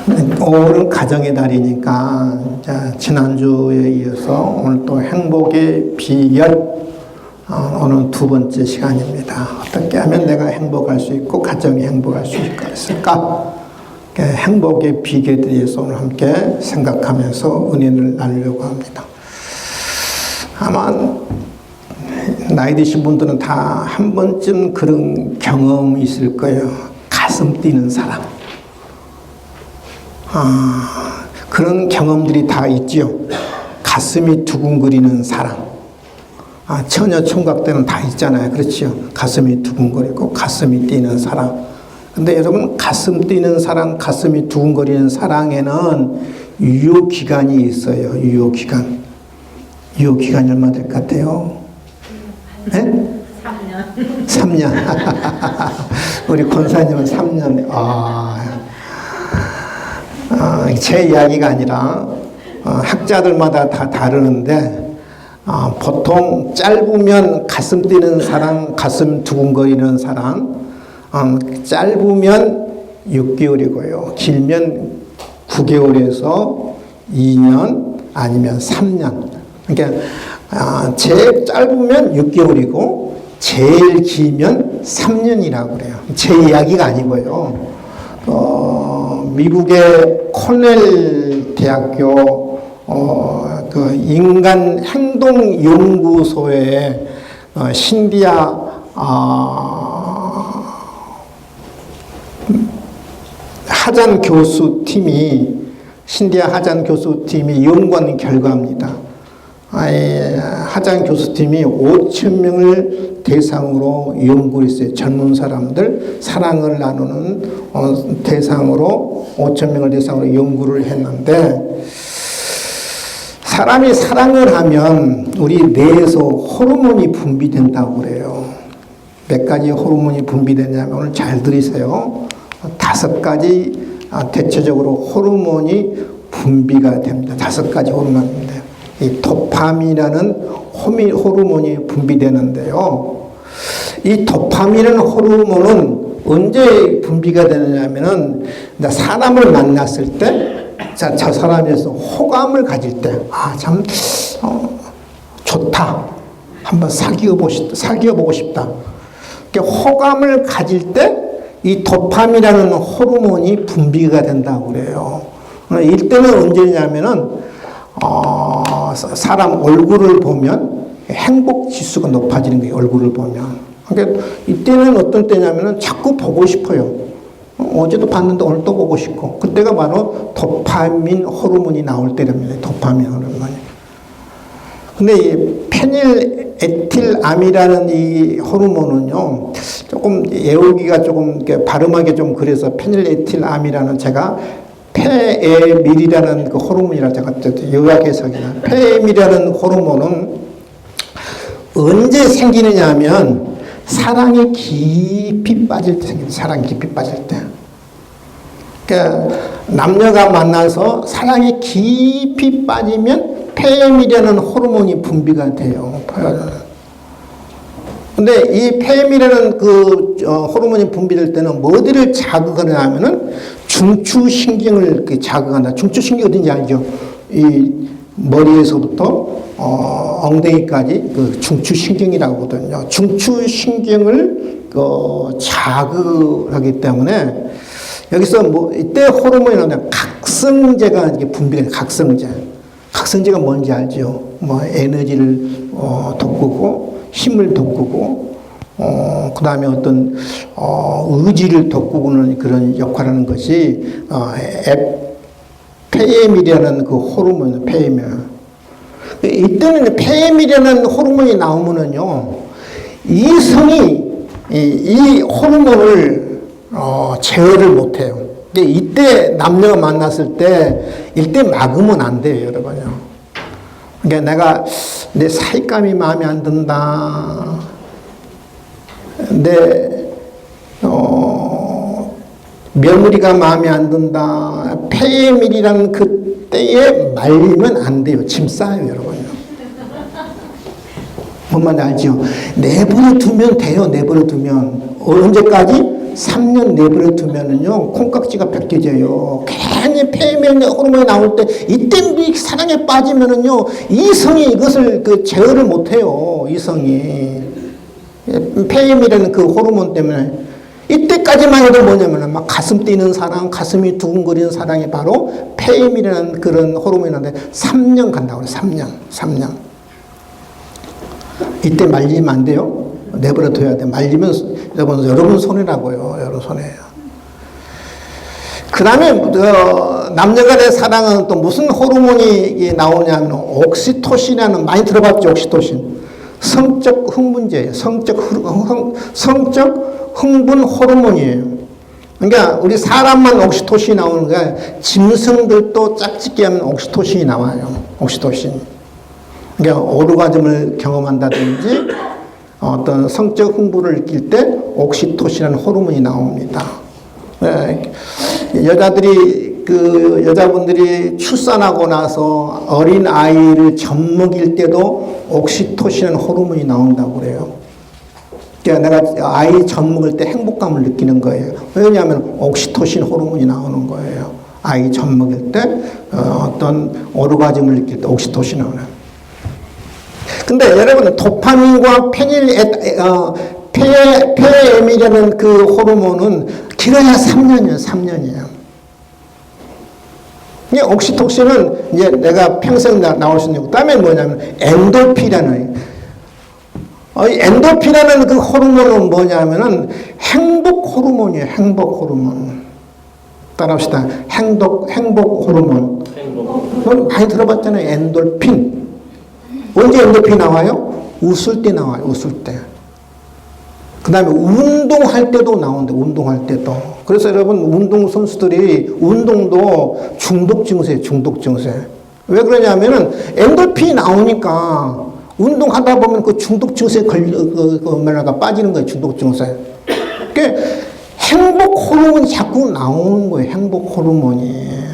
오늘은 가정의 달이니까 지난주에 이어서 오늘 또 행복의 비결 오늘 두 번째 시간입니다. 어떻게 하면 내가 행복할 수 있고 가정이 행복할 수 있을까? 행복의 비결에 대해서 오늘 함께 생각하면서 은혜를 나누려고 합니다. 아마 나이 드신 분들은 다 한 번쯤 그런 경험이 있을 거예요. 가슴 뛰는 사람. 그런 경험들이 다 있지요. 가슴이 두근거리는 사람. 처녀 총각 때는 다 있잖아요. 그렇죠. 가슴이 두근거리고 가슴이 뛰는 사랑. 근데 여러분, 가슴 뛰는 사랑, 가슴이 두근거리는 사랑에는 유효기간이 있어요. 유효기간. 유효기간이 얼마 될 것 같아요? 네? 3년. 3년. 우리 권사님은 3년. 제 이야기가 아니라 학자들마다 다 다르는데 보통 짧으면 가슴 뛰는 사랑, 가슴 두근거리는 사랑, 짧으면 6개월이고요. 길면 9개월에서 2년 아니면 3년. 그러니까 제일 짧으면 6개월이고 제일 길면 3년이라고 그래요. 제 이야기가 아니고요. 미국의 코넬 대학교 그 인간 행동 연구소의 신디아 하잔 교수 팀이 연구한 결과입니다. 하잔 교수팀이 5,000명을 대상으로 연구를 했어요. 젊은 사람들 사랑을 나누는 대상으로 5,000명을 대상으로 연구를 했는데, 사람이 사랑을 하면 우리 뇌에서 호르몬이 분비된다고 그래요. 몇 가지 호르몬이 분비되냐면, 오늘 잘 들으세요. 5가지 대체적으로 호르몬이 분비가 됩니다. 5가지 호르몬인데, 이 도파민이라는 호르몬이 분비되는데요. 이 도파민이라는 호르몬은 언제 분비가 되느냐면은 사람을 만났을 때, 저 사람에서 호감을 가질 때, 참 좋다, 한번 사귀어보고 싶다. 호감을 가질 때 이 도파민이라는 호르몬이 분비가 된다고 그래요. 이때는 언제냐면은 사람 얼굴을 보면 행복 지수가 높아지는 거예요. 얼굴을 보면. 그러니까 이때는 어떤 때냐면은 자꾸 보고 싶어요. 어제도 봤는데 오늘 또 보고 싶고. 그때가 바로 도파민 호르몬이 나올 때랍니다. 도파민 호르몬이. 근데 이 페닐에틸암이라는 이 호르몬은요, 조금 외우기가 조금 발음하기 좀 그래서 페닐에틸암이라는, 제가 페에밀이라는 그 호르몬이라고 제가 요약해석이나, 페에밀이라는 호르몬은 언제 생기느냐 하면 사랑이 깊이 빠질 때 생깁니다. 사랑이 깊이 빠질 때. 그러니까 남녀가 만나서 사랑이 깊이 빠지면 페에밀이라는 호르몬이 분비가 돼요. 근데 이 페에밀이라는 그 호르몬이 분비될 때는 뭐들을 자극하냐 하면은 중추신경을 자극한다. 중추신경이 어딘지 알죠? 이 머리에서부터 엉덩이까지 그 중추신경이라고 하거든요. 중추신경을 자극하기 때문에 여기서 이때 호르몬이 나오면 각성제가 이게 분비돼요. 각성제가 뭔지 알죠? 에너지를 돋구고 힘을 돋구고 그 다음에 어떤 의지를 돋구는 그런 역할을 하는 것이 페에밀이라는 그 호르몬, 페에밀. 이때는 페에밀이라는 호르몬이 나오면은요, 이성이 이 호르몬을 제어를 못해요. 근데 이때 남녀가 만났을 때 이때 막으면 안 돼요, 여러분요. 그러니까 내 사익감이 마음에 안 든다. 내 며느리가 마음에 안 든다. 페에밀이라는 그때에 말리면 안 돼요. 짐 싸요, 여러분요. 뭔 말인지 알죠? 내버려 두면 돼요. 내버려 두면. 언제까지? 3년 내버려 두면은요, 콩깍지가 벗겨져요. 괜히 폐면의 호르몬이 나올 때, 이때 사랑에 빠지면은요, 이성이 이것을 제어를 못해요, 이성이. 폐임이라는 그 호르몬 때문에. 이때까지만 해도 뭐냐면, 막 가슴 뛰는 사랑, 가슴이 두근거리는 사랑이 바로 폐임이라는 그런 호르몬인데, 3년 간다고 그래요, 3년. 이때 말리면 안 돼요. 내버려 둬야 돼. 말리면 여러분 손해라고요. 여러분 손해예요. 그 다음에 남녀 간의 사랑은 또 무슨 호르몬이 나오냐면 옥시토신이라는, 많이 들어봤죠? 옥시토신. 성적 흥분제예요. 성적 흥분 호르몬이에요. 그러니까 우리 사람만 옥시토신이 나오는 거야. 짐승들도 짝짓기 하면 옥시토신이 나와요. 옥시토신. 그러니까 오르가즘을 경험한다든지 어떤 성적 흥분을 느낄 때 옥시토신이라는 호르몬이 나옵니다. 네. 여자분들이 출산하고 나서 어린 아이를 젖먹일 때도 옥시토신이라는 호르몬이 나온다고 그래요. 그러니까 내가 아이 젖먹을 때 행복감을 느끼는 거예요. 왜냐하면 옥시토신 호르몬이 나오는 거예요. 아이 젖먹일 때 어떤 오르가즘을 느낄 때 옥시토신이 나오는. 근데 여러분, 도파민과 페엠이라는 그 호르몬은 길어야 3년이에요, 3년이에요. 이 옥시토신은 이제 내가 평생 나올 수 있는 거. 그다음에 뭐냐면 엔돌핀이라는, 엔돌핀이라는 그 호르몬은 뭐냐면은 행복 호르몬이에요, 행복 호르몬. 따라합시다. 행복 호르몬. 많이 들어봤잖아요, 엔돌핀. 언제 엔돌핀이 나와요? 웃을 때 나와요, 웃을 때. 그 다음에 운동할 때도 나오는데, 운동할 때도. 그래서 여러분, 운동선수들이 운동도 중독 증세예요, 중독 증세. 왜 그러냐면은 엔돌핀이 나오니까 운동하다 보면 그 중독 증세에 빠지는 거예요, 중독 증세. 그러니까 행복 호르몬이 자꾸 나오는 거예요, 행복 호르몬이.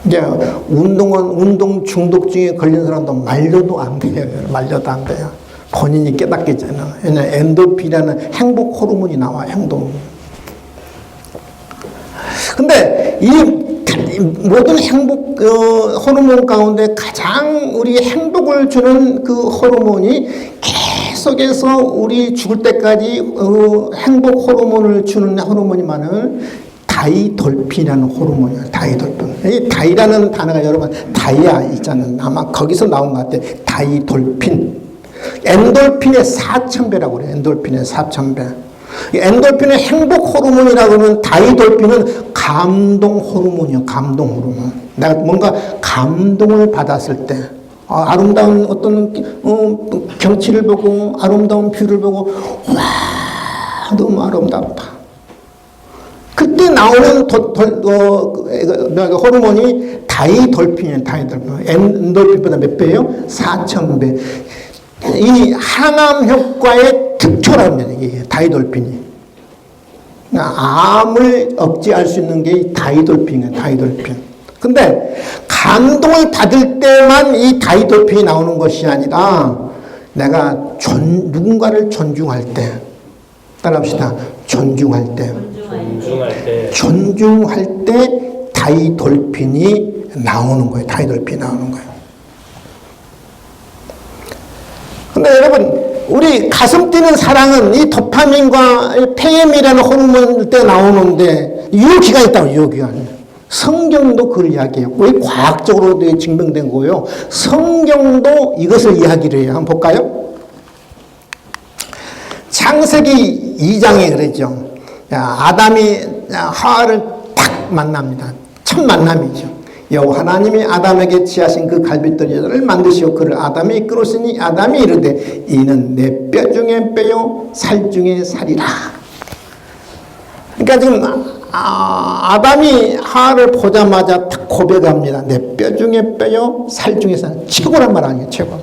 이제 운동 중독증에 걸린 사람도 말려도 안 돼요. 말려도 안 돼요. 본인이 깨닫겠잖아요. 왜냐하면 엔도핀이라는 행복 호르몬이 나와요. 행동. 근데 이 모든 행복 호르몬 가운데 가장 우리 행복을 주는 그 호르몬이 계속해서 우리 죽을 때까지 행복 호르몬을 주는 호르몬이 많은 다이돌핀이라는 호르몬이에요. 다이돌핀. 이 다이라는 단어가 여러분 다이아 있잖아요. 아마 거기서 나온 것 같아요. 다이돌핀. 엔돌핀의 4,000배라고 그래요. 엔돌핀의 4,000배. 엔돌핀의 행복 호르몬이라고 하면 다이돌핀은 감동 호르몬이에요. 감동 호르몬. 내가 뭔가 감동을 받았을 때, 아름다운 어떤 경치를 보고 아름다운 뷰를 보고 와 너무 아름답다. 그때 나오는 호르몬이 다이돌핀이에요. 다이돌핀. 엔돌핀보다 몇 배예요? 4,000배. 이 항암 효과의 특효라는 얘기예요. 다이돌핀이. 암을 억제할 수 있는 게 다이돌핀이에요. 다이돌핀. 근데 감동을 받을 때만 이 다이돌핀이 나오는 것이 아니라 내가 누군가를 존중할 때, 따라합시다. 존중할 때 다이돌핀이 나오는 거예요. 다이돌핀이 나오는 거예요. 근데 여러분, 우리 가슴 뛰는 사랑은 이 도파민과 페엠이라는 호르몬 때 나오는데 유효기간이 있다고, 유효기간. 성경도 그걸 이야기해요. 거의 과학적으로 증명된 거예요. 성경도 이것을 이야기를 해요. 한번 볼까요? 창세기 2장에 그랬죠. 아담이 하와를 딱 만납니다. 첫 만남이죠. 여호와 하나님이 아담에게 취하신 그 갈빗돌을 만드시고 그를 아담이 이끌었으니 아담이 이르되 이는 내 뼈 중에 뼈요 살 중에 살이라. 그러니까 지금 아담이 하와를 보자마자 딱 고백합니다. 내 뼈 중에 뼈요 살 중에 살. 최고란 말 아니에요. 최고.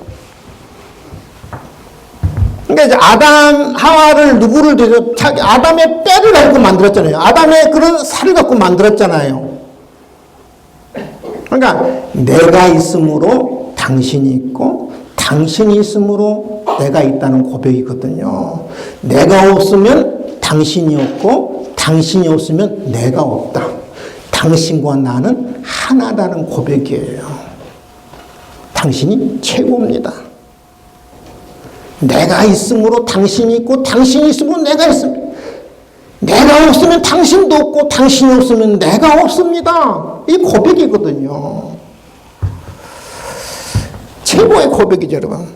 그러니까 이제 아담, 하와를 누구를 대서 아담의 뼈를 갖고 만들었잖아요. 아담의 그런 살을 갖고 만들었잖아요. 그러니까 내가 있으므로 당신이 있고 당신이 있으므로 내가 있다는 고백이거든요. 내가 없으면 당신이 없고 당신이 없으면 내가 없다. 당신과 나는 하나다는 고백이에요. 당신이 최고입니다. 내가 있으므로 당신이 있고 당신이 있으므로 내가 있습니다. 내가 없으면 당신도 없고 당신이 없으면 내가 없습니다. 이 고백이거든요. 최고의 고백이죠, 여러분.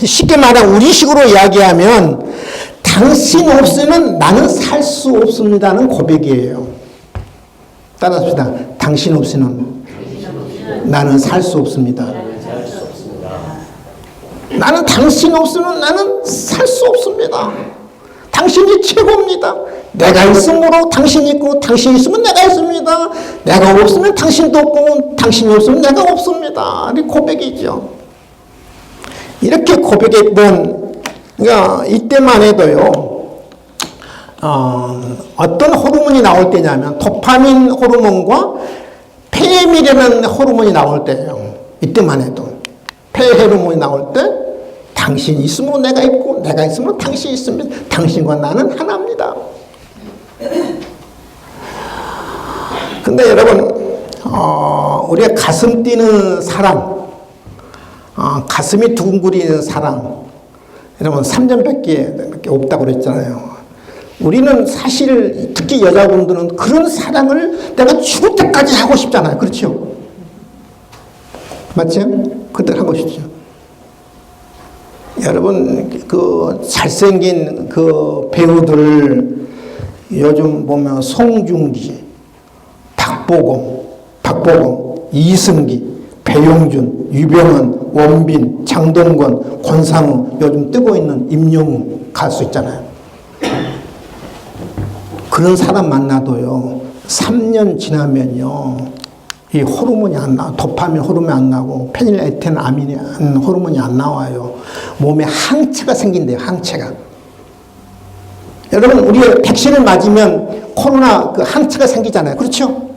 쉽게 말해 우리식으로 이야기하면 당신 없으면 나는 살 수 없습니다는 고백이에요. 따라합시다. 당신 없이는 나는 살 수 없습니다. 나는 당신 없으면 나는 살 수 없습니다. 당신이 최고입니다. 내가 있으므로 당신이 있고 당신이 있으면 내가 있습니다. 내가 없으면 당신도 없고 당신이 없으면 내가 없습니다. 이 고백이죠. 이렇게 고백했던 그러니까 이때만 해도요. 어떤 호르몬이 나올 때냐면 도파민 호르몬과 페밀이라는 호르몬이 나올 때예요. 이때만 해도 폐 호르몬이 나올 때 당신이 있으므로 내가 있고 내가 있으므로 당신이 있습니다. 당신과 나는 하나입니다. 근데 여러분 우리가 가슴 뛰는 사랑 가슴이 두근거리는 사랑 여러분 3년밖에 없다고 그랬잖아요. 우리는 사실 특히 여자분들은 그런 사랑을 내가 죽을 때까지 하고 싶잖아요. 그렇죠? 맞죠? 그때 하고 싶죠. 여러분 그 잘생긴 그 배우들 요즘 보면 송중기, 박보검, 이승기, 배용준, 유병헌, 원빈, 장동건, 권상우 요즘 뜨고 있는 임영웅 가수 있잖아요. 그런 사람 만나도요 3년 지나면요 이 호르몬이 안 나와. 도파민 호르몬이 안 나고 페닐에테는 아민 호르몬이 안 나와요. 몸에 항체가 생긴대요. 항체가. 여러분 우리 백신을 맞으면 코로나 그 항체가 생기잖아요. 그렇죠?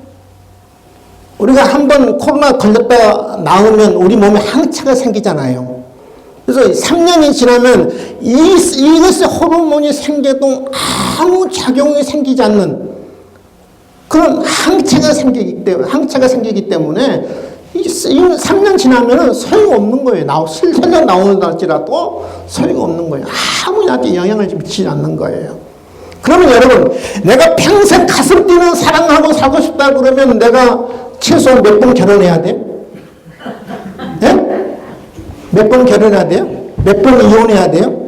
우리가 한번 코로나 걸렸다 나오면 우리 몸에 항체가 생기잖아요. 그래서 3년이 지나면 이것의 호르몬이 생겨도 아무 작용이 생기지 않는 그런 항체가 생기기 때문에 3년 지나면 소용없는 거예요. 슬슬 나오더라도 소용없는 거예요. 아무한테 영향을 미치지 않는 거예요. 그러면 여러분, 내가 평생 가슴 뛰는 사랑하고 살고 싶다 그러면 내가 최소한 몇 번 결혼해야 돼? 네? 몇 번 결혼해야 돼요? 몇 번 이혼해야 돼요?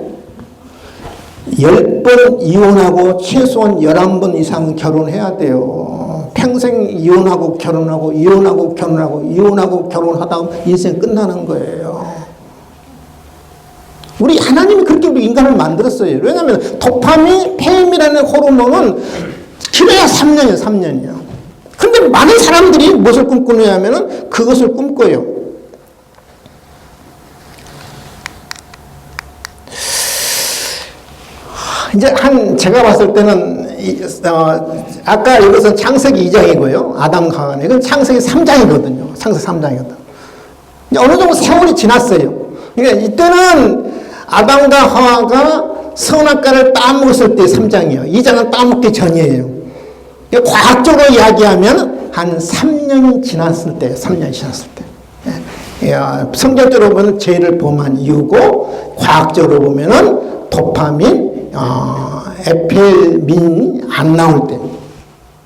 10번 이혼하고 최소한 11번 이상 결혼해야 돼요. 평생 이혼하고 결혼하고 결혼하다 보면 인생 끝나는 거예요. 우리 하나님이 그렇게 우리 인간을 만들었어요. 왜냐하면 도파민, 페임이라는 호르몬은 길어야 3년이에요. 3년이요. 근데 많은 사람들이 무엇을 꿈꾸느냐면 그것을 꿈꿔요. 이제 제가 봤을 때는, 아까 이것은 창세기 2장이고요. 아담 가안에. 이건 창세기 3장이거든요. 창세기 3장이거든. 이제 어느 정도 세월이 지났어요. 그러니까 이때는 아담과 하와가 선악과를 따먹었을 때 3장이에요. 2장은 따먹기 전이에요. 그러니까 과학적으로 이야기하면 한 3년이 지났을 때, 3년이 지났을 때. 성경적으로 보면 죄를 범한 이유고, 과학적으로 보면은 도파민, 에펠민이 안 나올 때,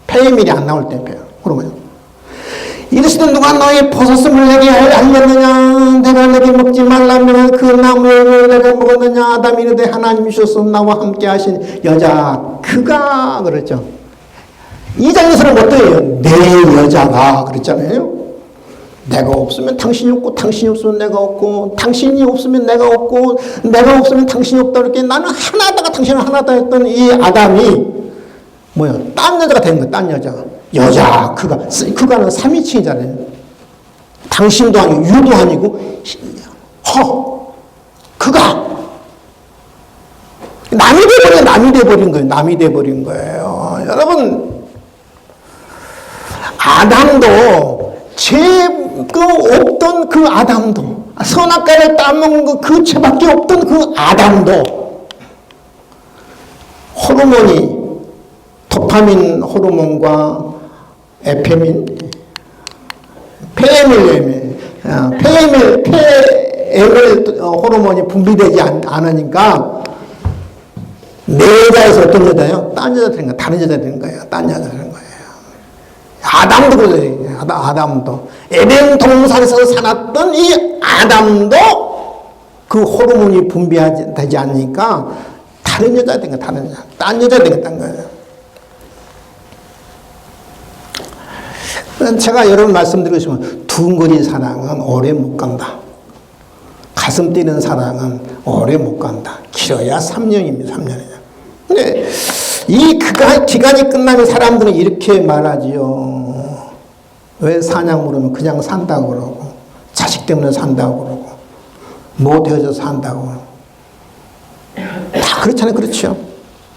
페이밀이 안 나올 때, 그러면 이르시되 누가 너의 버섯을 내게 알렸느냐? 내가 내게 먹지 말라면 그 나무를 내가 먹었느냐? 아담이 이르되 하나님이셔서 나와 함께 하신 여자 그가 그랬죠. 이 장에서는 어때요? 내 여자가 그랬잖아요. 내가 없으면 당신이 없고 당신이 없으면 내가 없고 당신이 없으면 내가 없고 내가 없으면 당신이 없다 이렇게 나는 하나다가 당신은 하나다 했던 이 아담이 뭐야? 딴 여자가 된 거야. 딴 여자 그가는 3위칭이잖아요. 당신도 아니고 유도 아니고 그가 남이 돼버린 거예요. 여러분 아담도 없던 그 아담도 선악과를 따먹은 그 죄밖에 없던 그 아담도 호르몬이 도파민 호르몬과 에페민, 폐에밀 호르몬이 분비되지 않으니까 내 여자에서 어떤 여자예요? 딴 여자 되는 거예요. 다른 여자 되는 거예요. 딴 여자 되는 거예요. 아담도 그러죠. 아담도. 에덴 동산에서 살았던 이 아담도 그 호르몬이 분비되지 않으니까 다른 여자 된 거예요. 다른 여자. 딴 여자 되겠다는 거예요. 제가 여러분 말씀드리고 싶으면 두근거린 사랑은 오래 못 간다. 가슴 뛰는 사랑은 오래 못 간다. 길어야 3년입니다. 3년이요. 근데 이 기간이 끝나면 사람들은 이렇게 말하지요. 왜 사냐 물으면 그냥 산다고 그러고, 자식 때문에 산다고 그러고, 못 헤어져서 산다고 그러고. 다 그렇잖아요. 그렇죠.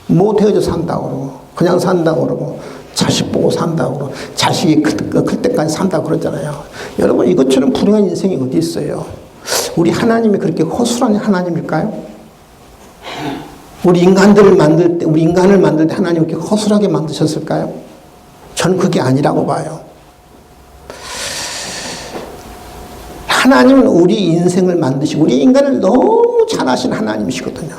못 헤어져서 산다고 그러고, 그냥 산다고 그러고, 자식 보고 산다고 그러고, 자식이 클 때까지 산다고 그러잖아요. 여러분, 이것처럼 불행한 인생이 어디 있어요? 우리 하나님이 그렇게 허술한 하나님일까요? 우리 인간을 만들 때 하나님이 그렇게 허술하게 만드셨을까요? 저는 그게 아니라고 봐요. 하나님은 우리 인생을 만드시고 우리 인간을 너무 잘하신 하나님이시거든요.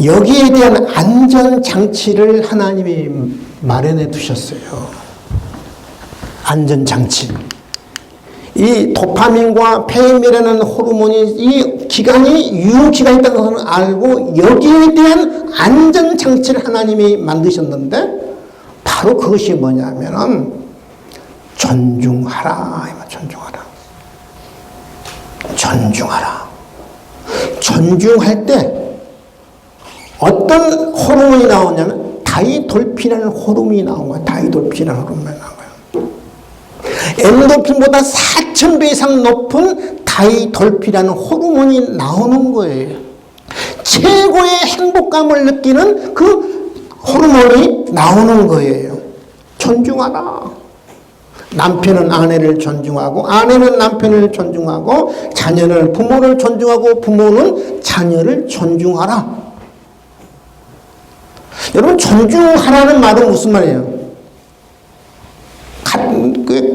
여기에 대한 안전장치를 하나님이 마련해 두셨어요. 안전장치. 이 도파민과 페임이라는 호르몬이 이 기간이 유효기간이 있다는 것을 알고 여기에 대한 안전장치를 하나님이 만드셨는데 바로 그것이 뭐냐면은 존중하라. 존중하라. 존중하라. 존중할 때 어떤 호르몬이 나오냐면 다이돌핀이라는 호르몬이 나온 거예요. 다이돌핀이라는 호르몬이 나온 거예요. 엔도핀보다 4,000배 이상 높은 다이돌핀이라는 호르몬이 나오는 거예요. 최고의 행복감을 느끼는 그 호르몬이 나오는 거예요. 존중하라. 남편은 아내를 존중하고 아내는 남편을 존중하고 자녀는 부모를 존중하고 부모는 자녀를 존중하라. 여러분, 존중하라는 말은 무슨 말이에요?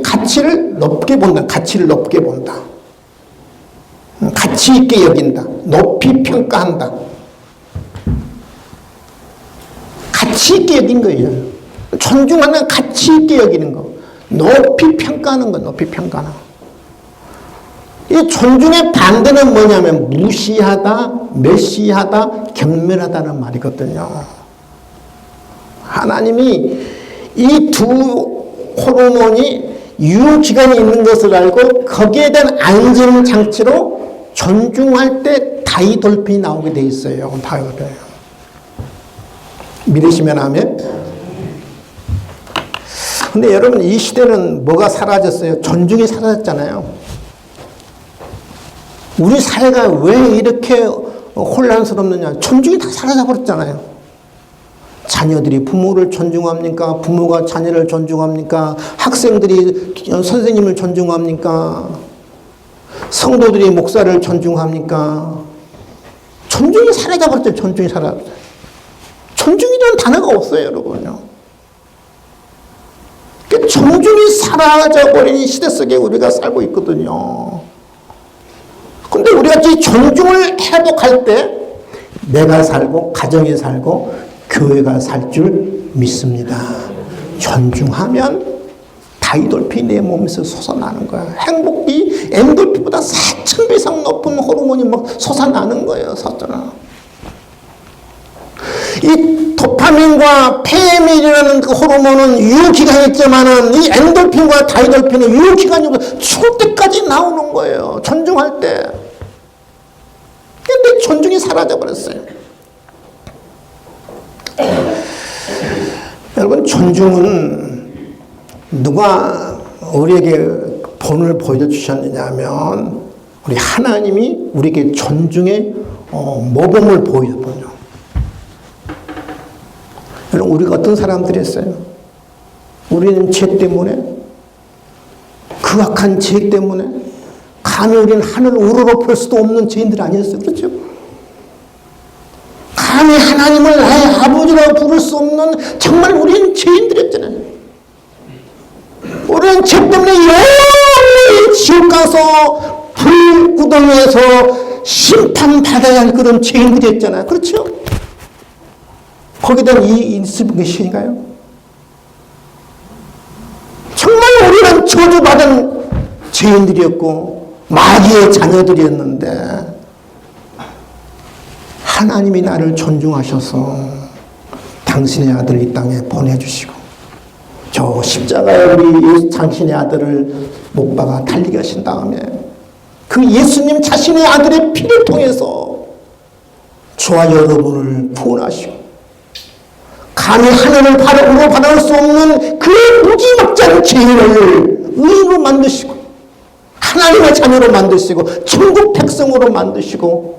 가치를 높게 본다. 가치를 높게 본다. 가치 있게 여긴다. 높이 평가한다. 가치 있게 여긴 거예요. 존중하는 가치 있게 여기는 거. 높이 평가하는 거. 높이 평가하는 거. 이 존중의 반대는 뭐냐면 무시하다, 멸시하다, 경멸하다는 말이거든요. 하나님이 이 두 호르몬이 유효기간이 있는 것을 알고 거기에 대한 안전장치로 존중할 때 다이돌핀이 나오게 돼 있어요. 다이돌핀. 믿으시면 아멘. 근데 여러분, 이 시대는 뭐가 사라졌어요? 존중이 사라졌잖아요. 우리 사회가 왜 이렇게 혼란스럽느냐? 존중이 다 사라져버렸잖아요. 자녀들이 부모를 존중합니까? 부모가 자녀를 존중합니까? 학생들이 선생님을 존중합니까? 성도들이 목사를 존중합니까? 존중이 사라져버렸죠. 존중이 사라졌어요. 존중이라는 단어가 없어요, 여러분요. 존중이 사라져버린 시대 속에 우리가 살고 있거든요. 근데 우리가 이 존중을 회복할 때 내가 살고 가정이 살고 교회가 살 줄 믿습니다. 존중하면 다이돌핀이 내 몸에서 솟아나는 거야. 행복이 엔돌핀보다 4,000배 이상 높은 호르몬이 막 솟아나는 거예요. 솟아나. 이 도파민과 페미이라는 그 호르몬은 유효기간이 있지만은 이 엔돌핀과 다이돌핀은 유효기간이 없어 죽을 때까지 나오는 거예요. 존중할 때. 근데 존중이 사라져버렸어요. 여러분, 존중은 누가 우리에게 본을 보여 주셨느냐 하면 우리 하나님이 우리에게 존중의 모범을 보여줬거든요. 여러분, 우리가 어떤 사람들이었어요? 우리는 죄 때문에, 그 악한 죄 때문에 감히 우리는 하늘을 우러러 볼 수도 없는 죄인들 아니었어요. 그렇죠? 감히 감히 하나님을 나의 아버지라고 부를 수 없는 정말 우리는 죄인들이었잖아요. 우리는 죄 때문에 영원히 지옥 가서 불구덩이에서 심판받아야 할 그런 죄인들이었잖아요. 그렇죠? 거기에 대한 이 있을 것인가요? 정말 우리는 저주받은 죄인들이었고 마귀의 자녀들이었는데 하나님이 나를 존중하셔서 당신의 아들을 이 땅에 보내주시고 저 십자가에 우리 당신의 아들을 못 박아 달리게 하신 다음에 그 예수님 자신의 아들의 피를 통해서 저와 여러분을 구원하시고 감히 하늘을 바라보고 받아올 수 없는 그 무지막지한 죄인을 의인으로 만드시고 하나님의 자녀로 만드시고 천국 백성으로 만드시고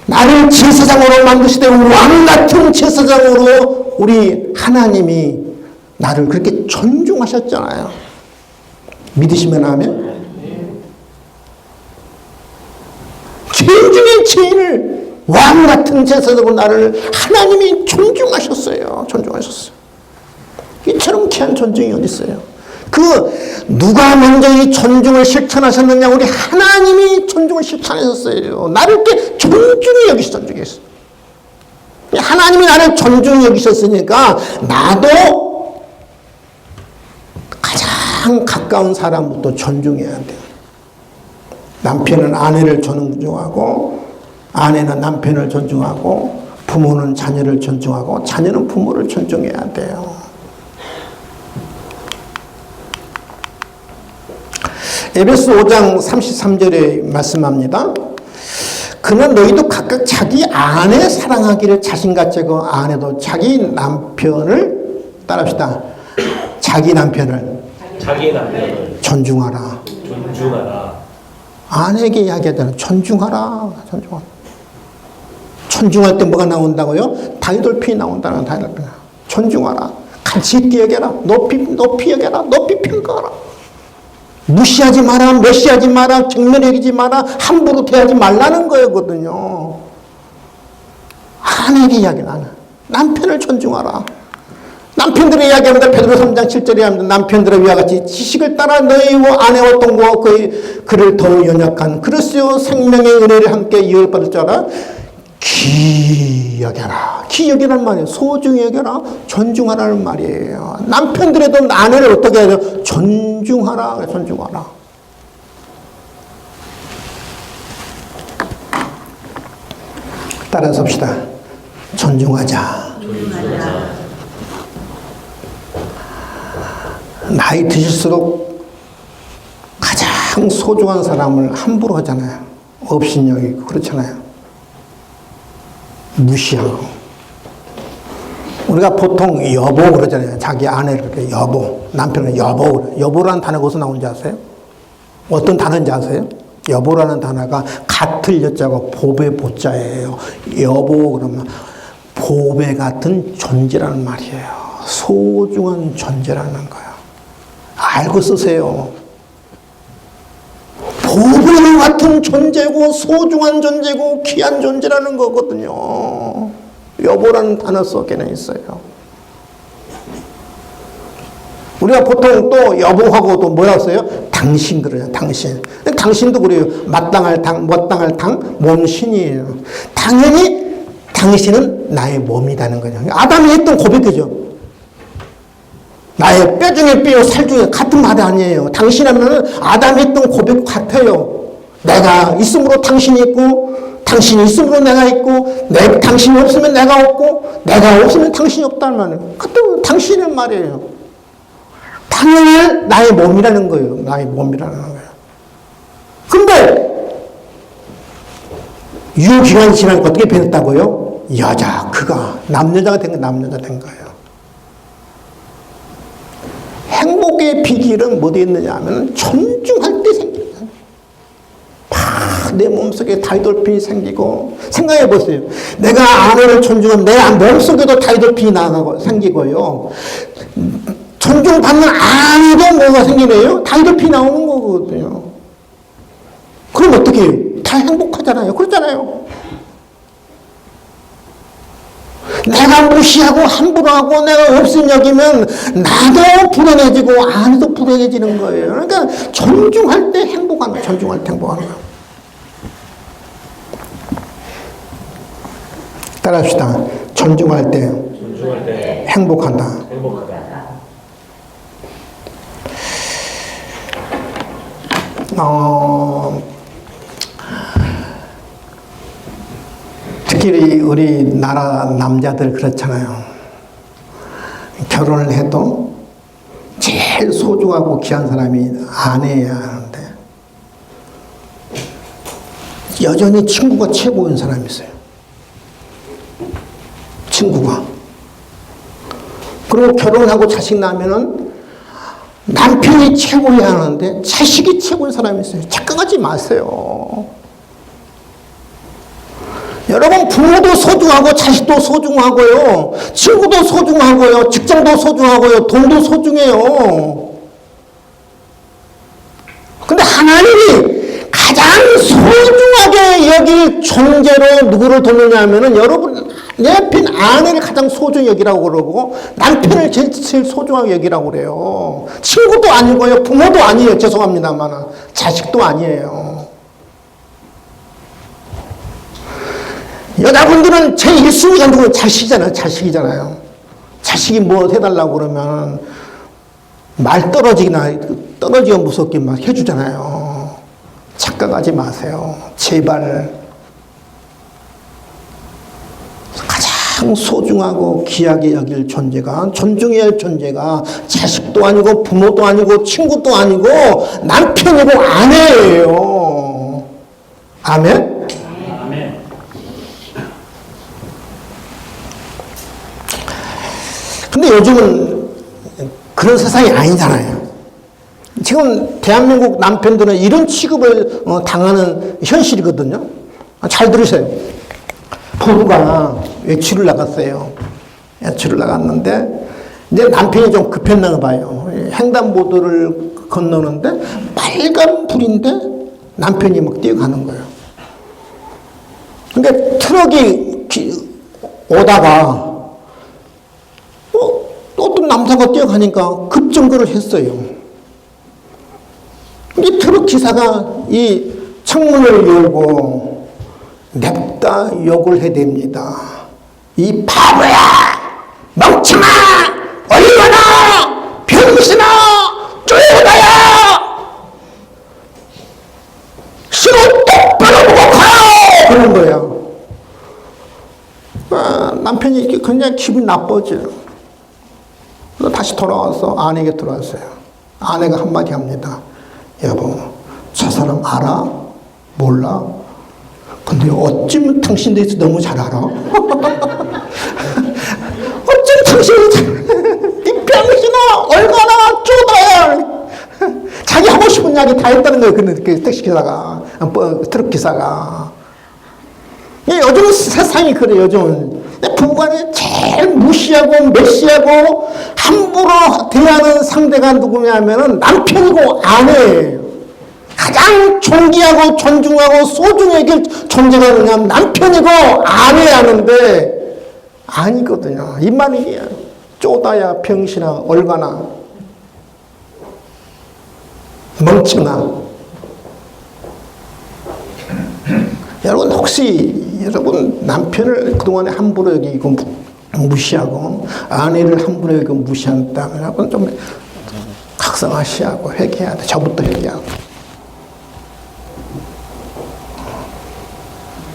나를 제사장으로 만드시되 왕같은 제사장으로 우리 하나님이 나를 그렇게 존중하셨잖아요. 믿으시면 아멘. 죄인 중에 죄인을 왕같은 제사장으로 나를 하나님이 존중하셨어요. 존중하셨어요. 이처럼 귀한 존중이 어디 있어요? 누가 먼저 이 존중을 실천하셨느냐? 우리 하나님이 존중을 실천하셨어요. 나를 이렇게 존중히 여기서 존중했어요. 하나님이 나를 존중히 여기셨으니까 나도 가장 가까운 사람부터 존중해야 돼요. 남편은 아내를 존중하고 아내는 남편을 존중하고 부모는 자녀를 존중하고 자녀는 부모를 존중해야 돼요. 에베소 5장 33절에 말씀합니다. 그는 너희도 각각 자기 아내 사랑하기를 자신같이 그 아내도 자기 남편을 따라합시다. 자기 남편을 존중하라. 아내에게 이야기하잖아요. 존중하라. 존중할 때 뭐가 나온다고요? 다이돌핀이 나온다는 다이돌핀. 존중하라. 같이 있게 여겨라. 높이 여겨라. 높이 평가하라. 무시하지 마라, 멸시하지 마라, 정면에 여기지 마라, 함부로 대하지 말라는 거거든요. 아내에게 이야기는 안 해. 남편을 존중하라. 남편들의 이야기합니다. 베드로 3장 7절에 합니다. 남편들의 위와 같이 지식을 따라 너희와 아내와 동거와 그를 더욱 연약한 그리스도 생명의 은혜를 함께 이어받을 줄 알아. 귀히 여겨라. 귀히 여기라는 말이에요. 소중히 여겨라. 존중하라는 말이에요. 남편들에도 아내를 어떻게 해야 돼요? 존중하라. 존중하라. 따라서 합시다. 존중하자. 나이 드실수록 가장 소중한 사람을 함부로 하잖아요. 업신여기고 그렇잖아요. 무시하고. 우리가 보통 여보 그러잖아요. 자기 아내를 그렇게 여보, 남편은 여보 그래. 여보라는 단어가 어디서 나오는지 아세요? 어떤 단어인지 아세요? 여보라는 단어가 같을 여자고 보배 보자예요. 여보 그러면 보배 같은 존재라는 말이에요. 소중한 존재라는 거예요. 알고 쓰세요. 보배 같은 존재고 소중한 존재고 귀한 존재라는 거거든요. 여보라는 단어 속에는 있어요. 우리가 보통 또 여보하고 또 뭐라 써요? 당신 그래요. 당신. 근데 당신도 그래요. 마땅할 당, 못당할 당, 몸신이에요. 당연히 당신은 나의 몸이라는 거죠. 아담이 했던 고백이죠. 나의 뼈 중에 뼈요, 살 중에 같은 말이 아니에요. 당신하면은 아담이 했던 고백 같아요. 내가 있음으로 당신이 있고, 당신이 있음으로 내가 있고, 당신이 없으면 내가 없고, 내가 없으면 당신이 없다는 말이에요. 그것도 당신의 말이에요. 당연히 나의 몸이라는 거예요. 나의 몸이라는 거예요. 근데, 유기간이 지나니까 어떻게 변했다고요? 여자, 그가, 남여자가 된 거예요. 남여자 된 거예요. 행복의 비결은 어디에 있느냐 하면 존중할 때 생깁니다. 내 몸속에 다이돌핀이 생기고, 생각해 보세요. 내가 아내를 존중하면 내 몸속에도 다이돌핀이 나가고 생기고요. 존중받는 아내도 뭐가 생기네요? 다이돌핀이 나오는 거거든요. 그럼 어떻게 해요? 다 행복하잖아요. 그렇잖아요. 내가 무시하고 함부로 하고 내가 없음 여기면 나도 불행해지고 아내도 불행해지는 거예요. 그러니까 존중할 때 행복하는 거예요. 존중할 때 행복하는 거예요. 따라합시다. 존중할 때 행복한다. 특히 우리 나라 남자들 그렇잖아요. 결혼을 해도 제일 소중하고 귀한 사람이 아내야 하는데 여전히 친구가 최고인 사람이 있어요. 친구가. 그리고 결혼하고 자식 낳으면은 남편이 최고야 하는데 자식이 최고인 사람이 있어요. 착각하지 마세요. 여러분, 부모도 소중하고 자식도 소중하고요. 친구도 소중하고요. 직장도 소중하고요. 돈도 소중해요. 근데 하나님이 가장 소중하게 여길 존재로 누구를 돕느냐 하면은 여러분, 내 옆인 아내를 가장 소중히 여기라고 그러고 남편을 제일 소중하게 여기라고 그래요. 친구도 아니고요. 부모도 아니에요. 죄송합니다만 자식도 아니에요. 여자분들은 제 1순위가 누구 자식이잖아요. 자식이잖아요. 자식이 뭐 해달라고 그러면 말 떨어지기가 무섭게 막 해주잖아요. 착각하지 마세요. 제발. 가장 소중하고 귀하게 여길 존재가, 존중해야 할 존재가 자식도 아니고 부모도 아니고 친구도 아니고 남편이고 아내예요. 아멘? 근데 요즘은 그런 세상이 아니잖아요. 지금 대한민국 남편들은 이런 취급을 당하는 현실이거든요. 잘 들으세요. 부부가 외출을 나갔어요. 외출을 나갔는데 이제 남편이 좀 급했나 봐요. 횡단보도를 건너는데 빨간 불인데 남편이 막 뛰어가는 거예요. 그러니까 트럭이 오다가 어떤 남자가 뛰어가니까 급정거를 했어요. 이 트럭 기사가 이 창문을 열고 냅다 욕을 해댑니다. 이 바보야! 멍청아! 얼마나! 병신아! 쪼여다야! 신호 똑바로 보고 가요! 그런 거예요. 남편이 그냥 기분이 나빠져요. 그래서 다시 돌아와서 아내에게 돌아왔어요. 아내가 한마디 합니다. 여보, 저 사람 알아? 몰라? 근데 어쩜 당신 대해서 너무 잘 알아? 어쩜 당신이 이 병신아! 얼마나 쪼다야! 자기 하고 싶은 이야기 다 했다는 거예요. 그 택시기사가, 트럭 기사가. 요즘 세상이 그래요. 요즘 부부간에 제일 무시하고 메시하고 함부로 대하는 상대가 누구냐면은 남편이고 아내예요. 가장 존귀하고 존중하고 소중하게 존재가 누구냐면 남편이고 아내라는데 아니거든요. 이 말이에요. 쪼다야 병신아 얼가나 멍청아. 여러분 혹시 여러분 남편을 그동안에 함부로 여기고 무시하고 아내를 함부로 여기고 무시한다면 여러분 좀 각성하시하고 회개해야 돼. 저부터 회개하고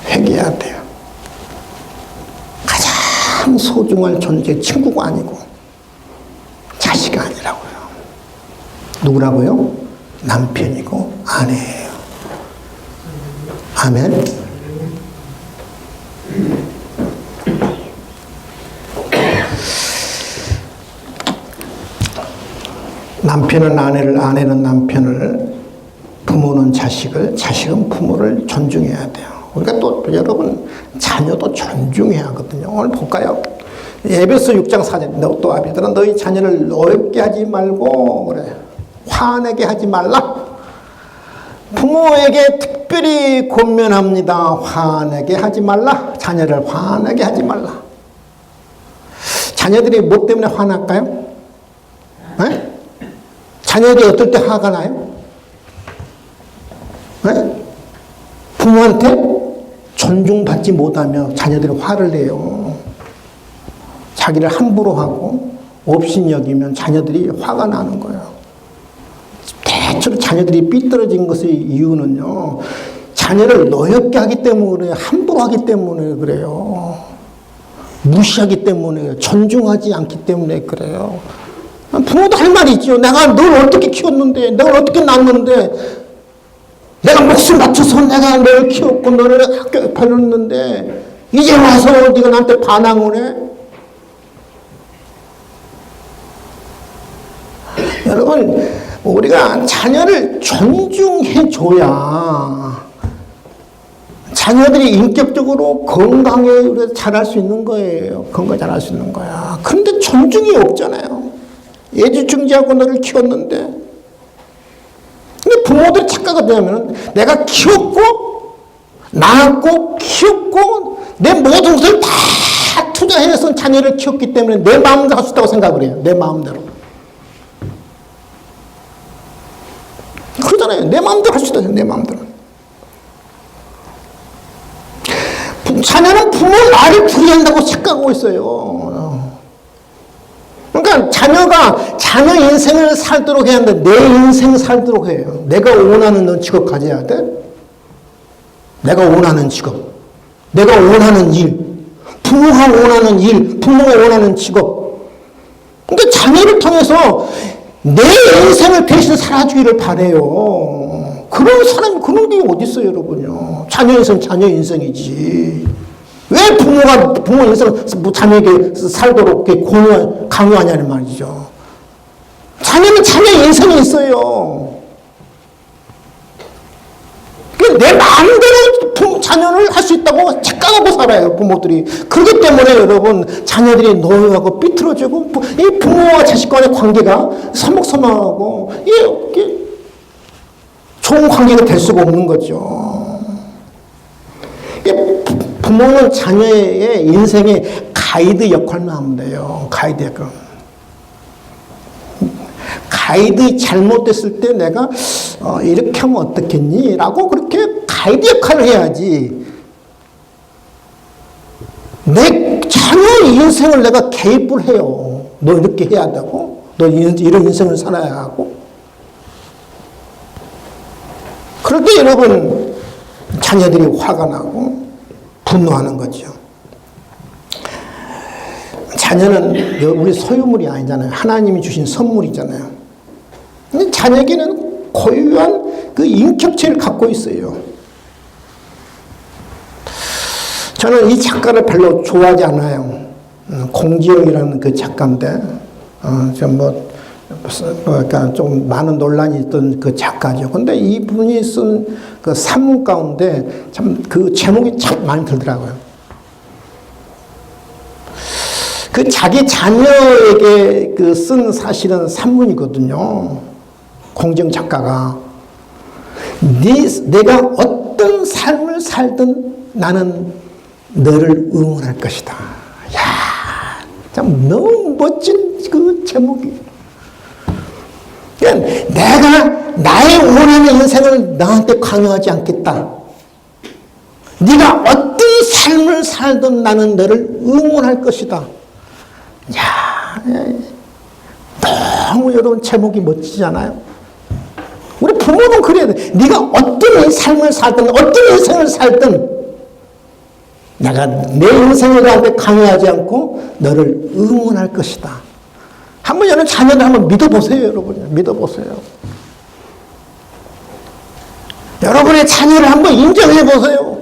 회개해야 돼요. 가장 소중한 존재 친구가 아니고 자식이 아니라고요. 누구라고요? 남편이고 아내예요. 아멘. 남편은 아내를, 아내는 남편을, 부모는 자식을, 자식은 부모를 존중해야 돼요. 그러니까 또 여러분 자녀도 존중해야 하거든요. 오늘 볼까요? 에베소 6장 4절. 또 아비들은 너희 자녀를 어렵게 하지 말고 그래 화내게 하지 말라. 부모에게 특별히 권면합니다. 화내게 하지 말라. 자녀를 화내게 하지 말라. 자녀들이 뭐 때문에 화날까요? 네? 자녀들이 어떨 때 화가 나요? 네? 부모한테 존중받지 못하며 자녀들이 화를 내요. 자기를 함부로 하고 업신여기면 자녀들이 화가 나는 거예요. 대체로 자녀들이 삐뚤어진 것의 이유는요, 자녀를 노엽게 하기 때문에 그래요. 함부로 하기 때문에 그래요. 무시하기 때문에, 존중하지 않기 때문에 그래요. 부모도 할 말이 있죠. 내가 널 어떻게 키웠는데, 널 어떻게 낳았는데, 내가 목숨 맞춰서 내가 너를 키웠고 너를 학교에 보냈는데 이제 와서 네가 나한테 반항을 해? 여러분, 우리가 자녀를 존중해줘야 자녀들이 인격적으로 건강하게 자랄 수 있는 거예요. 건강하게 자랄 수 있는 거야. 그런데 존중이 없잖아요. 애지중지하고 너를 키웠는데. 근데 부모들이 착각이 되면 내가 키웠고, 낳았고, 키웠고, 내 모든 것을 다 투자해서 자녀를 키웠기 때문에 내 마음대로 할 수 있다고 생각을 해요. 내 마음대로. 그러잖아요. 내 마음대로 할 수 있다. 내 마음대로. 자녀는 부모 말을 불이한다고 착각하고 있어요. 그러니까 자녀가 자녀 인생을 살도록 해야 하는데 내 인생 살도록 해요. 내가 원하는 직업 가져야 돼. 내가 원하는 직업. 내가 원하는 일. 부모가 원하는 일. 부모가 원하는 직업. 그러니까 자녀를 통해서 내 인생을 대신 살아주기를 바래요. 그런 사람이 그런 게 어디 있어요, 여러분요. 자녀 인생 자녀 인생이지. 왜 부모가 부모 인생을 자녀에게 살도록 강요하냐는 말이죠. 자녀는 자녀 인생이 있어요. 내 마음대로 자녀를 할 수 있다고 착각하고 살아요, 부모들이. 그렇기 때문에 여러분, 자녀들이 노여하고 삐뚤어지고, 이 부모와 자식 간의 관계가 서먹서먹하고, 이게 좋은 관계가 될 수가 없는 거죠. 부모는 자녀의 인생의 가이드 역할만 하면 돼요. 가이드 역할. 가이드 잘못됐을 때 내가 이렇게 하면 어떻겠니? 라고 그렇게 가이드 역할을 해야지. 내 자녀 인생을 내가 개입을 해요. 너 이렇게 해야 되고, 너 이런 인생을 살아야 하고. 그럴 때 여러분, 자녀들이 화가 나고 분노하는 거죠. 자녀는 우리 소유물이 아니잖아요. 하나님이 주신 선물이잖아요. 근데 자녀에게는 고유한 그 인격체를 갖고 있어요. 저는 이 작가를 별로 좋아하지 않아요. 공지영이라는 그 작가인데, 그러니까 좀 많은 논란이 있던 그 작가죠. 근데 이분이 쓴 그 산문 가운데 참 그 제목이 참 마음에 들더라고요. 그 자기 자녀에게 그 쓴 사실은 산문이거든요. 공정 작가가. 내가 어떤 삶을 살든 나는 너를 응원할 것이다. 야, 참 너무 멋진 그 제목이. 내가 나의 원하는 인생을 너한테 강요하지 않겠다. 네가 어떤 삶을 살든 나는 너를 응원할 것이다. 야, 너무 여러분 제목이 멋지잖아요. 우리 부모는 그래야 돼. 네가 어떤 삶을 살든 어떤 인생을 살든 내가 내 인생을 너한테 강요하지 않고 너를 응원할 것이다. 한번 여러분 자녀들 한번 믿어보세요, 여러분. 믿어보세요. 여러분의 자녀를 한번 인정해보세요.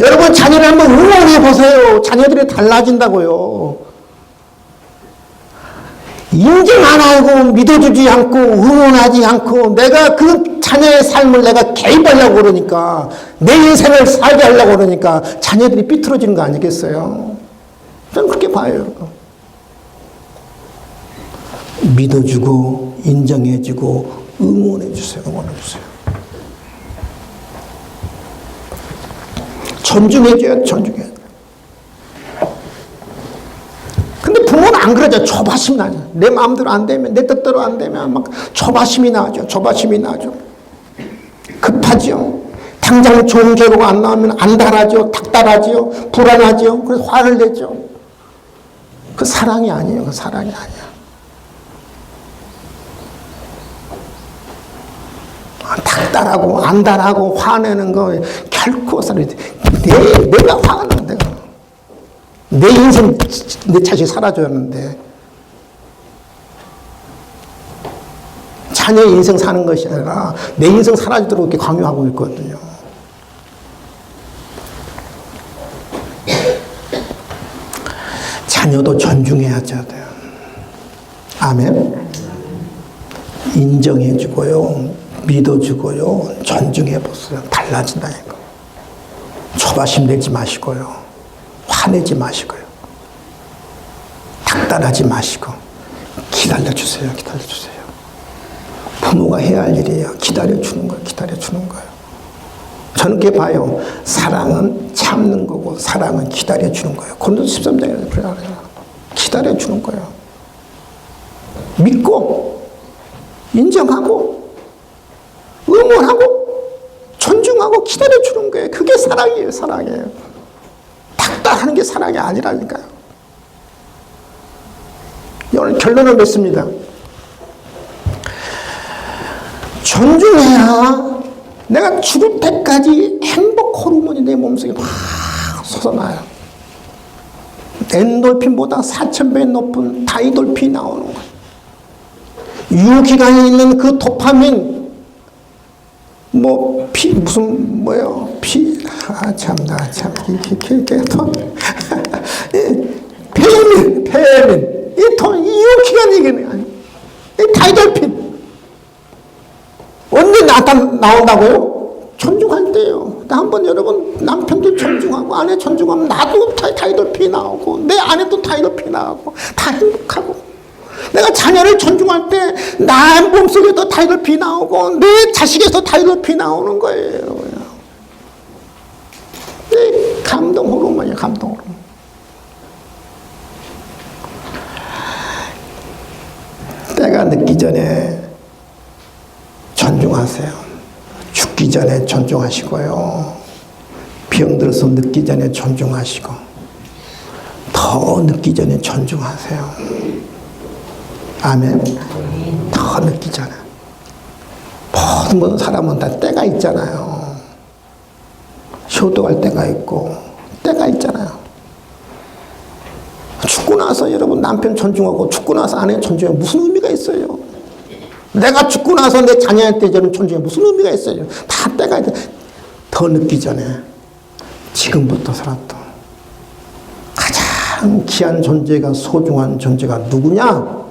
여러분 자녀를 한번 응원해보세요. 자녀들이 달라진다고요. 인정 안 하고 믿어주지 않고 응원하지 않고 내가 그 자녀의 삶을 내가 개입하려고 그러니까 내 인생을 살게 하려고 그러니까 자녀들이 삐뚤어지는 거 아니겠어요? 저는 그렇게 봐요, 여러분. 믿어주고 인정해주고 응원해주세요. 응원해주세요. 존중해줘야 존중해야 돼. 안 그러죠. 조바심 나죠. 내 마음대로 안 되면, 내 뜻대로 안 되면 막 조바심이 나죠. 조바심이 나죠. 급하죠. 당장 좋은 결과가 안 나오면 안달하죠. 닥달하죠. 불안하죠. 그래서 화를 내죠. 그 사랑이 아니에요. 그 사랑이 아니야. 닥달하고 안달하고 화내는 거 결코 내가 화가 나는데 내 인생 내 자식 살아줘야하는데 자녀의 인생 사는 것이 아니라 내 인생 사라지도록 이렇게 강요하고 있거든요. 자녀도 존중해야죠. 아멘. 인정해주고요. 믿어주고요. 존중해보세요. 달라진다니까. 조바심 내지 마시고요. 화내지 마시고요. 닥달하지 마시고 기다려주세요. 기다려주세요. 부모가 해야 할 일이에요. 기다려주는 거예요. 기다려주는 거예요. 저는 그렇게 봐요. 사랑은 참는 거고 사랑은 기다려주는 거예요. 고린도서 13장에 그래요. 기다려주는 거예요. 믿고 인정하고 응원하고 존중하고 기다려주는 거예요. 그게 사랑이에요. 사랑이에요. 닥달하는 게 사랑이 아니라니까요. 오늘 결론을 맺습니다. 존중해야 내가 죽을 때까지 행복 호르몬이 내 몸속에 막 솟아나요. 엔돌핀보다 4,000배 높은 다이돌핀이 나오는 거예요. 유효기간에 있는 그 도파민 페어민 이 유효기간 얘기는 아니. 이 다이돌핀 언제 나온다고요? 존중할 때요. 나 한번 여러분 남편도 존중하고 아내 존중하면 나도 다이돌핀이 나오고 내 아내도 다이돌핀이 나오고 다 행복하고 내가 자녀를 존중할 때 나 몸속에도 다이돌핀이 나오고 내 자식에서 다이돌핀이 나오는 거예요. 이 감동 호르몬이에요. 감동 호르몬. 때가 늦기 전에 존중하세요. 죽기 전에 존중하시고요. 병들어서 늦기 전에 존중하시고 더 늦기 전에 존중하세요. 아멘. 더 늦기 전에. 모든 사람은 다 때가 있잖아요. 효도할 때가 있고 때가 있잖아요. 죽고 나서 여러분 남편 존중하고 죽고 나서 아내 존중하면 무슨 의미가 있어요? 내가 죽고 나서 내 자녀한테 저는 존중해 무슨 의미가 있어요? 다 때가 있다. 더 늦기 전에 지금부터 살았던 가장 귀한 존재가 소중한 존재가 누구냐?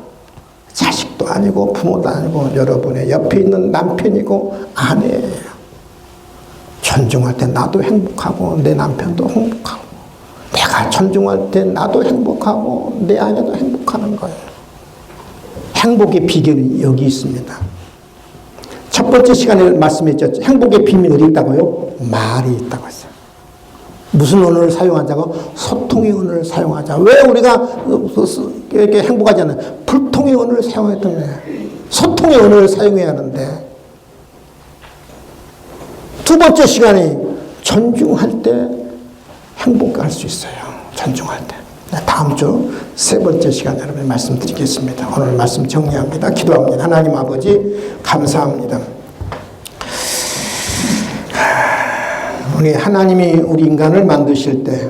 자식도 아니고 부모도 아니고 여러분의 옆에 있는 남편이고 아내예요. 존중할 때 나도 행복하고 내 남편도 행복하고 내가 존중할 때 나도 행복하고 내 아내도 행복하는 거예요. 행복의 비결이 여기 있습니다. 첫 번째 시간에 말씀했죠. 행복의 비밀이 어디 있다고요? 말이 있다고 했어요. 무슨 언어를 사용하자고? 소통의 언어를 사용하자. 왜 우리가 이렇게 행복하지 않아요? 불통의 언어를 사용했던 거예요. 소통의 언어를 사용해야 하는데 두 번째 시간이 존중할 때 행복할 수 있어요. 존중할 때. 다음 주 세 번째 시간 여러분 말씀드리겠습니다. 오늘 말씀 정리합니다. 기도합니다. 하나님 아버지 감사합니다. 우리 하나님이 우리 인간을 만드실 때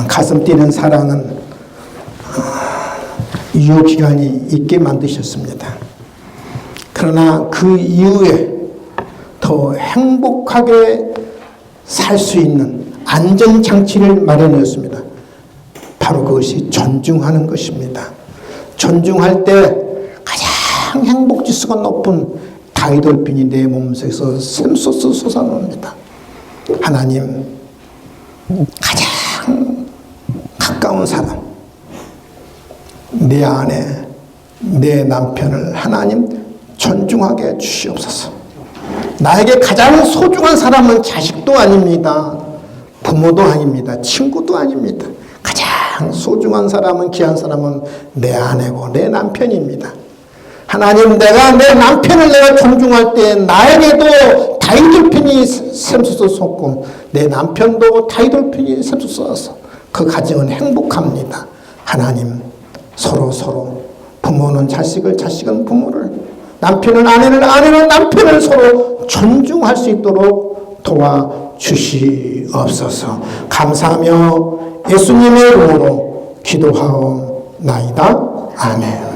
가슴 뛰는 사랑은 유효기간이 있게 만드셨습니다. 그러나 그 이후에 더 행복하게 살 수 있는 안전장치를 마련했습니다. 바로 그것이 존중하는 것입니다. 존중할 때 가장 행복지수가 높은 다이돌핀이 내 몸속에서 샘솟아 솟아납니다. 하나님, 가장 가까운 사람, 내 아내, 내 남편을 하나님 존중하게 주시옵소서. 나에게 가장 소중한 사람은 자식도 아닙니다. 부모도 아닙니다. 친구도 아닙니다. 가장 가장 소중한 사람은, 귀한 사람은 내 아내고 내 남편입니다. 하나님, 내가 내 남편을 내가 존중할 때 나에게도 다이돌핀이 샘솟았고 내 남편도 다이돌핀이 샘솟아서 그 가정은 행복합니다. 하나님, 서로 부모는 자식을, 자식은 부모를, 남편은 아내를, 아내는 남편을 서로 존중할 수 있도록 도와주시옵소서. 감사하며 예수님의 이름으로 기도하옵나이다. 아멘.